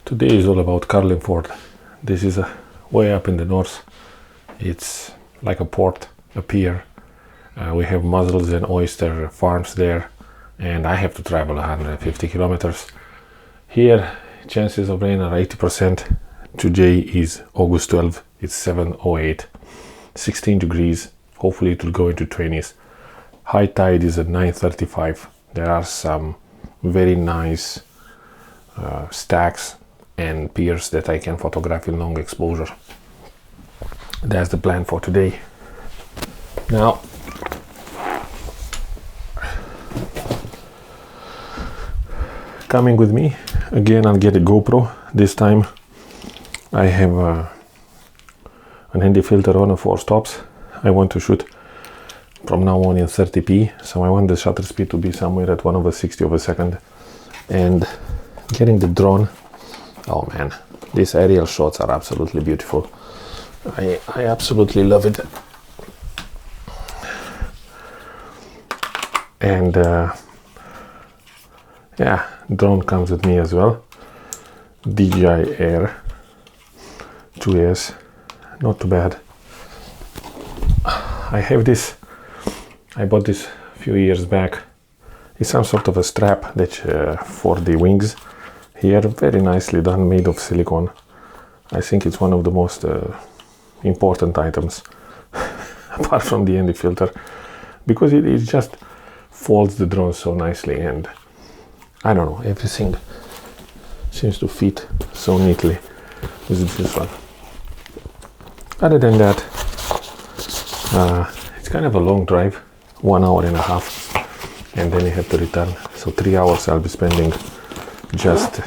Today is all about Carlingford. This is way up in the north. It's like a port, a pier. We have mussels and oyster farms there, and I have to travel 150 kilometers. Here, chances of rain are 80%. Today is August 12th. It's 7:08, 16 degrees. Hopefully it will go into 20s. High tide is at 9:35. There are some very nice stacks and piers that I can photograph in long exposure. That's the plan for today. Now, coming with me again, I'll get a GoPro. This time I have an handy filter on a 4 stops. I want to shoot from now on in 30p, so I want the shutter speed to be somewhere at 1/60 of a second. And getting the drone, oh man, these aerial shots are absolutely beautiful. I absolutely love it. And yeah, drone comes with me as well. DJI Air 2S, not too bad. I have this, I bought this a few years back. It's some sort of a strap that for the wings here, very nicely done, made of silicone. I think it's one of the most important items apart from the handy filter, because it just folds the drone so nicely, and I don't know, everything seems to fit so neatly with this one. Other than that, it's kind of a long drive, 1 hour and a half, and then you have to return. So 3 hours I'll be spending just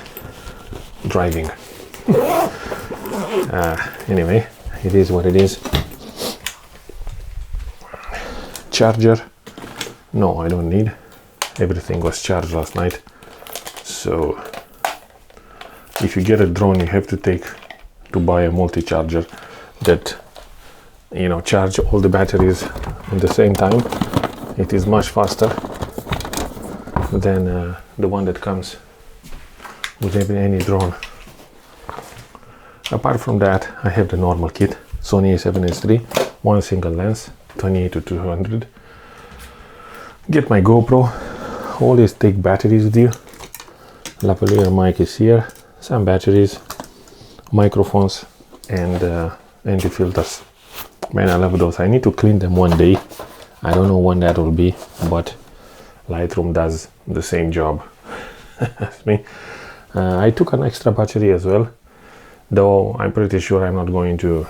driving. Anyway, it is what it is. Charger? No, I don't need. Everything was charged last night. So if you get a drone, you have to buy a multi-charger that, you know, charge all the batteries at the same time. It is much faster than the one that comes with any drone. Apart from that, I have the normal kit, Sony A7Siii, one single lens, 28-200. Get my GoPro. Always take batteries with you. Lavalier mic is here, some batteries, microphones, and anti-filters. Man, I love those. I need to clean them one day. I don't know when that will be, but Lightroom does the same job as me. I took an extra battery as well, though I'm pretty sure I'm not going to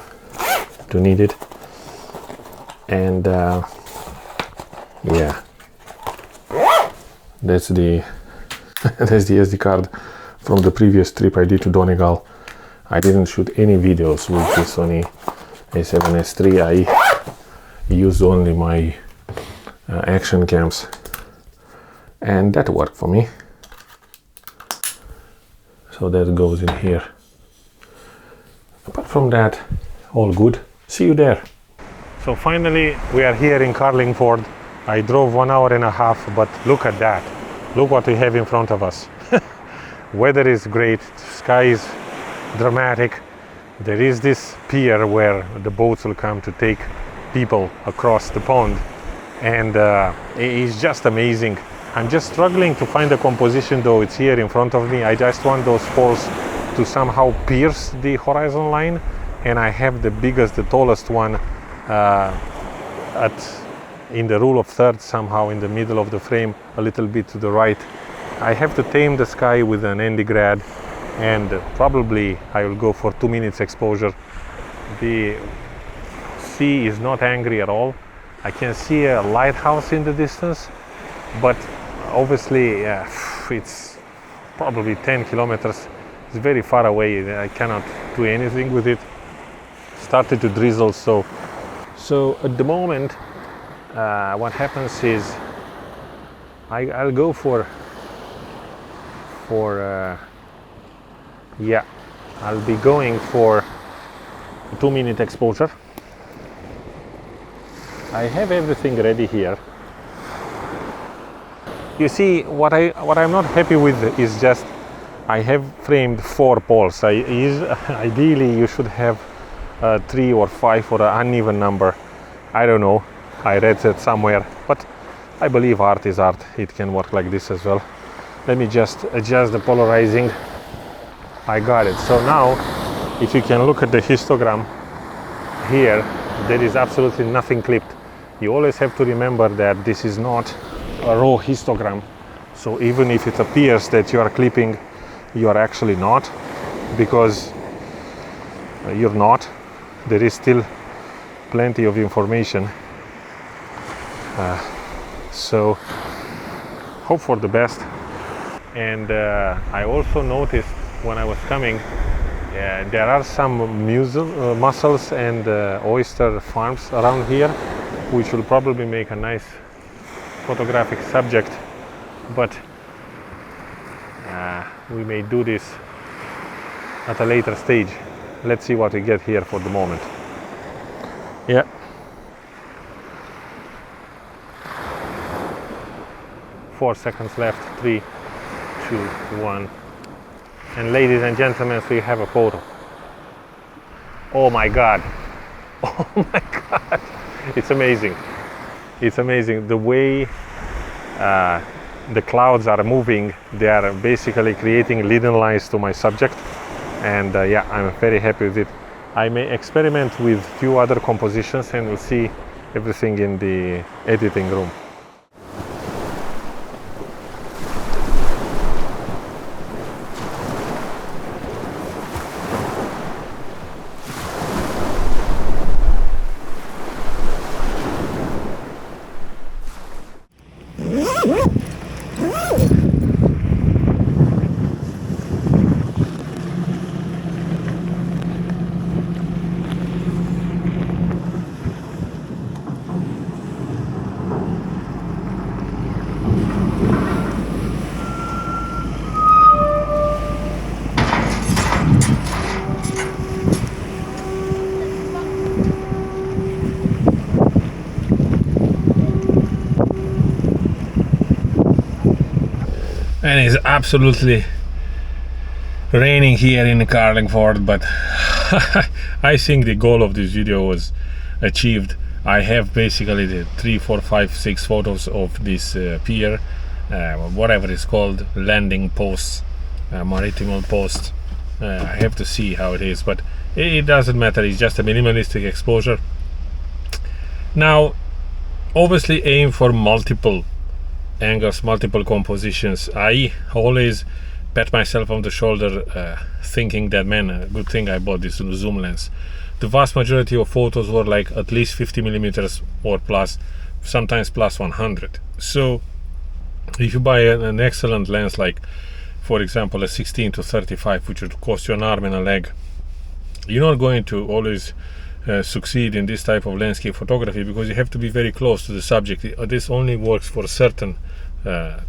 need it. And yeah, that's the that's the SD card from the previous trip I did to Donegal. I didn't shoot any videos with the Sony A7S3. I used only my action cams, and that worked for me. So that goes in here. Apart from that, all good. See you there. So finally we are here in Carlingford. I drove 1 hour and a half, but look at that. Look what we have in front of us. Weather is great, sky is dramatic. There is this pier where the boats will come to take people across the pond, and it's just amazing. I'm just struggling to find the composition, though. It's here in front of me. I just want those poles to somehow pierce the horizon line, and I have the biggest, the tallest one in the rule of thirds, somehow in the middle of the frame, a little bit to the right. I have to tame the sky with an ND grad, and probably I will go for 2 minutes exposure. The sea is not angry at all. I can see a lighthouse in the distance, but obviously it's probably 10 kilometers. It's very far away. I cannot do anything with it. Started to drizzle, so at the moment what happens is I'll go for yeah, I'll be going for a 2-minute exposure. I have everything ready here. You see, what I'm not happy with is just I have framed 4 poles. Ideally you should have 3 or 5 or an uneven number. I don't know, I read that somewhere, but I believe art is art. It can work like this as well. Let me just adjust the polarizing. I got it. So now if you can look at the histogram here, there is absolutely nothing clipped. You always have to remember that this is not a raw histogram. So even if it appears that you are clipping, you are actually not, because you're not. There is still plenty of information. So hope for the best. And I also noticed when I was coming, there are some mussels and oyster farms around here, which will probably make a nice photographic subject, but we may do this at a later stage. Let's see what we get here for the moment. Yeah. Four seconds left. 3, 2, 1. And ladies and gentlemen, we have a photo. Oh my God. Oh my God. It's amazing. It's amazing. The way the clouds are moving, they are basically creating leading lines to my subject. And yeah, I'm very happy with it. I may experiment with few other compositions and we'll see everything in the editing room. And it's absolutely raining here in Carlingford, but I think the goal of this video was achieved. I have basically the 3, 4, 5, 6 photos of this pier, whatever it's called, landing posts, maritime post. I have to see how it is, but it doesn't matter. It's just a minimalistic exposure. Now obviously aim for multiple angles, multiple compositions. I always pat myself on the shoulder thinking that, man, good thing I bought this zoom lens. The vast majority of photos were like at least 50 millimeters or plus, sometimes plus 100. So if you buy an excellent lens, like for example a 16 to 35, which would cost you an arm and a leg, you're not going to always succeed in this type of landscape photography, because you have to be very close to the subject. This only works for certain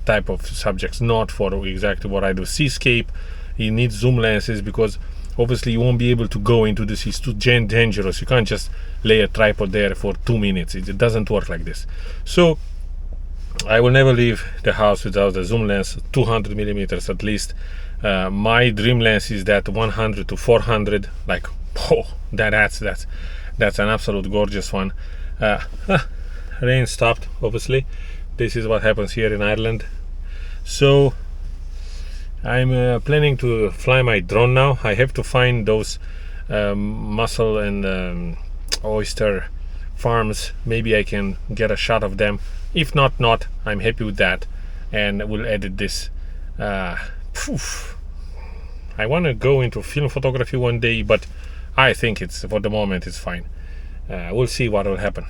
type of subjects, not for exactly what I do. Seascape, you need zoom lenses, because obviously you won't be able to go into this. It's too dangerous. You can't just lay a tripod there for 2 minutes. It doesn't work like this. So I will never leave the house without a zoom lens, 200 millimeters at least. My dream lens is that 100 to 400, like, oh, that's an absolute gorgeous one. Rain stopped, obviously. This is what happens here in Ireland. So I'm planning to fly my drone now. I have to find those mussel and oyster farms. Maybe I can get a shot of them. If not, I'm happy with that, and we'll edit this. I want to go into film photography one day, but I think it's, for the moment, it's fine. We'll see what will happen.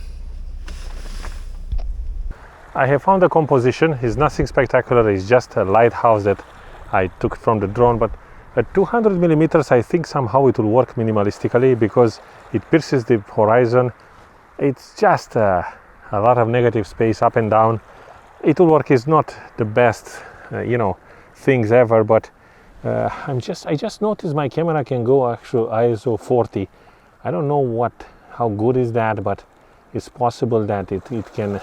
I have found a composition. It's nothing spectacular. It's just a lighthouse that I took from the drone, but at 200 millimeters I think somehow it will work minimalistically, because it pierces the horizon. It's just a lot of negative space up and down. It will work. It's not the best things ever, but I just noticed my camera can go actual ISO 40. I don't know how good is that, but it's possible that it can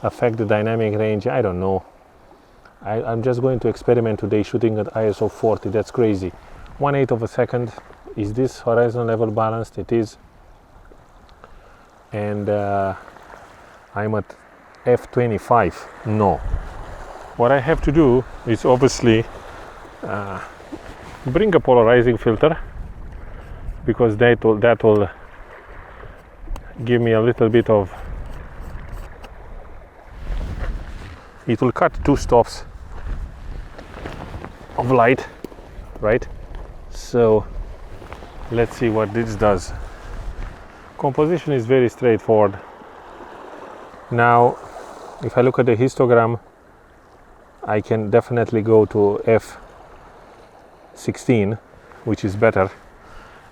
affect the dynamic range. I don't know. I'm just going to experiment today shooting at ISO 40. That's crazy. 1/8 of a second. Is this horizon level balanced? It is. And I'm at f25. No. What I have to do is obviously bring a polarizing filter, because that will give me a little bit of, it will cut 2 stops of light, right? So let's see what this does. Composition is very straightforward. Now if I look at the histogram, I can definitely go to f16, which is better,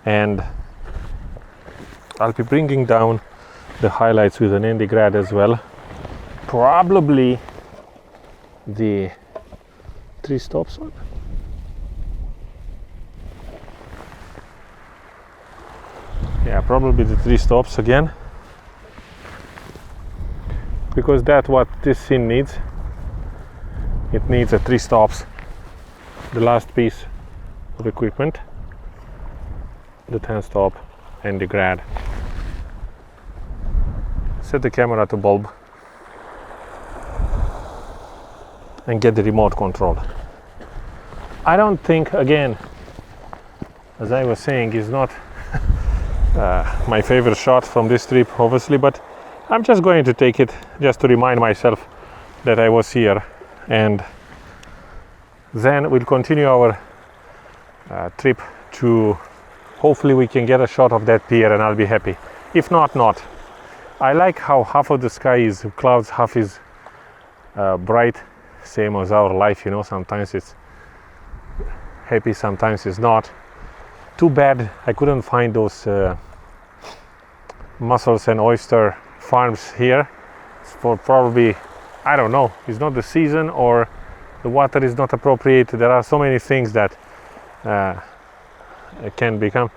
and I'll be bringing down the highlights with an ND grad as well. Probably the 3 stops one. Yeah, probably the 3 stops again, because that's what this scene needs. It needs a 3 stops. The last piece of equipment, the 10 stop and the grad. Set the camera to bulb and get the remote control. I don't think, again, as I was saying, is not my favorite shot from this trip, obviously, but I'm just going to take it just to remind myself that I was here, and then we'll continue our trip to, hopefully we can get a shot of that pier and I'll be happy. If not, not. I like how half of the sky is clouds, half is bright, same as our life, you know. Sometimes it's happy, sometimes it's not. Too bad I couldn't find those mussels and oyster farms here. It's for probably, I don't know, it's not the season or the water is not appropriate. There are so many things that can become,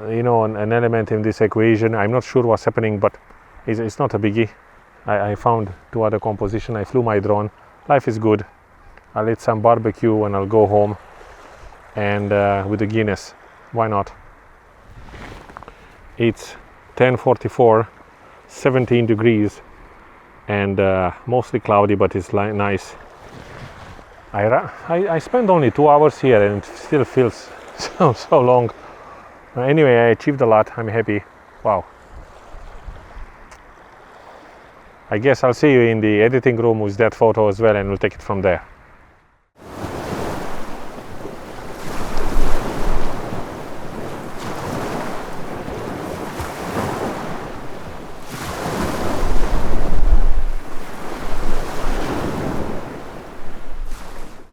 you know, an element in this equation. I'm not sure what's happening, but it's not a biggie. I found 2 other composition. I flew my drone. Life is good. I'll eat some barbecue and I'll go home, and with the Guinness, why not? It's 10:44, 17 degrees, and mostly cloudy, but it's nice. I spent only 2 hours here and it still feels so long. Anyway, I achieved a lot. I'm happy. Wow. I guess I'll see you in the editing room with that photo as well, and we'll take it from there.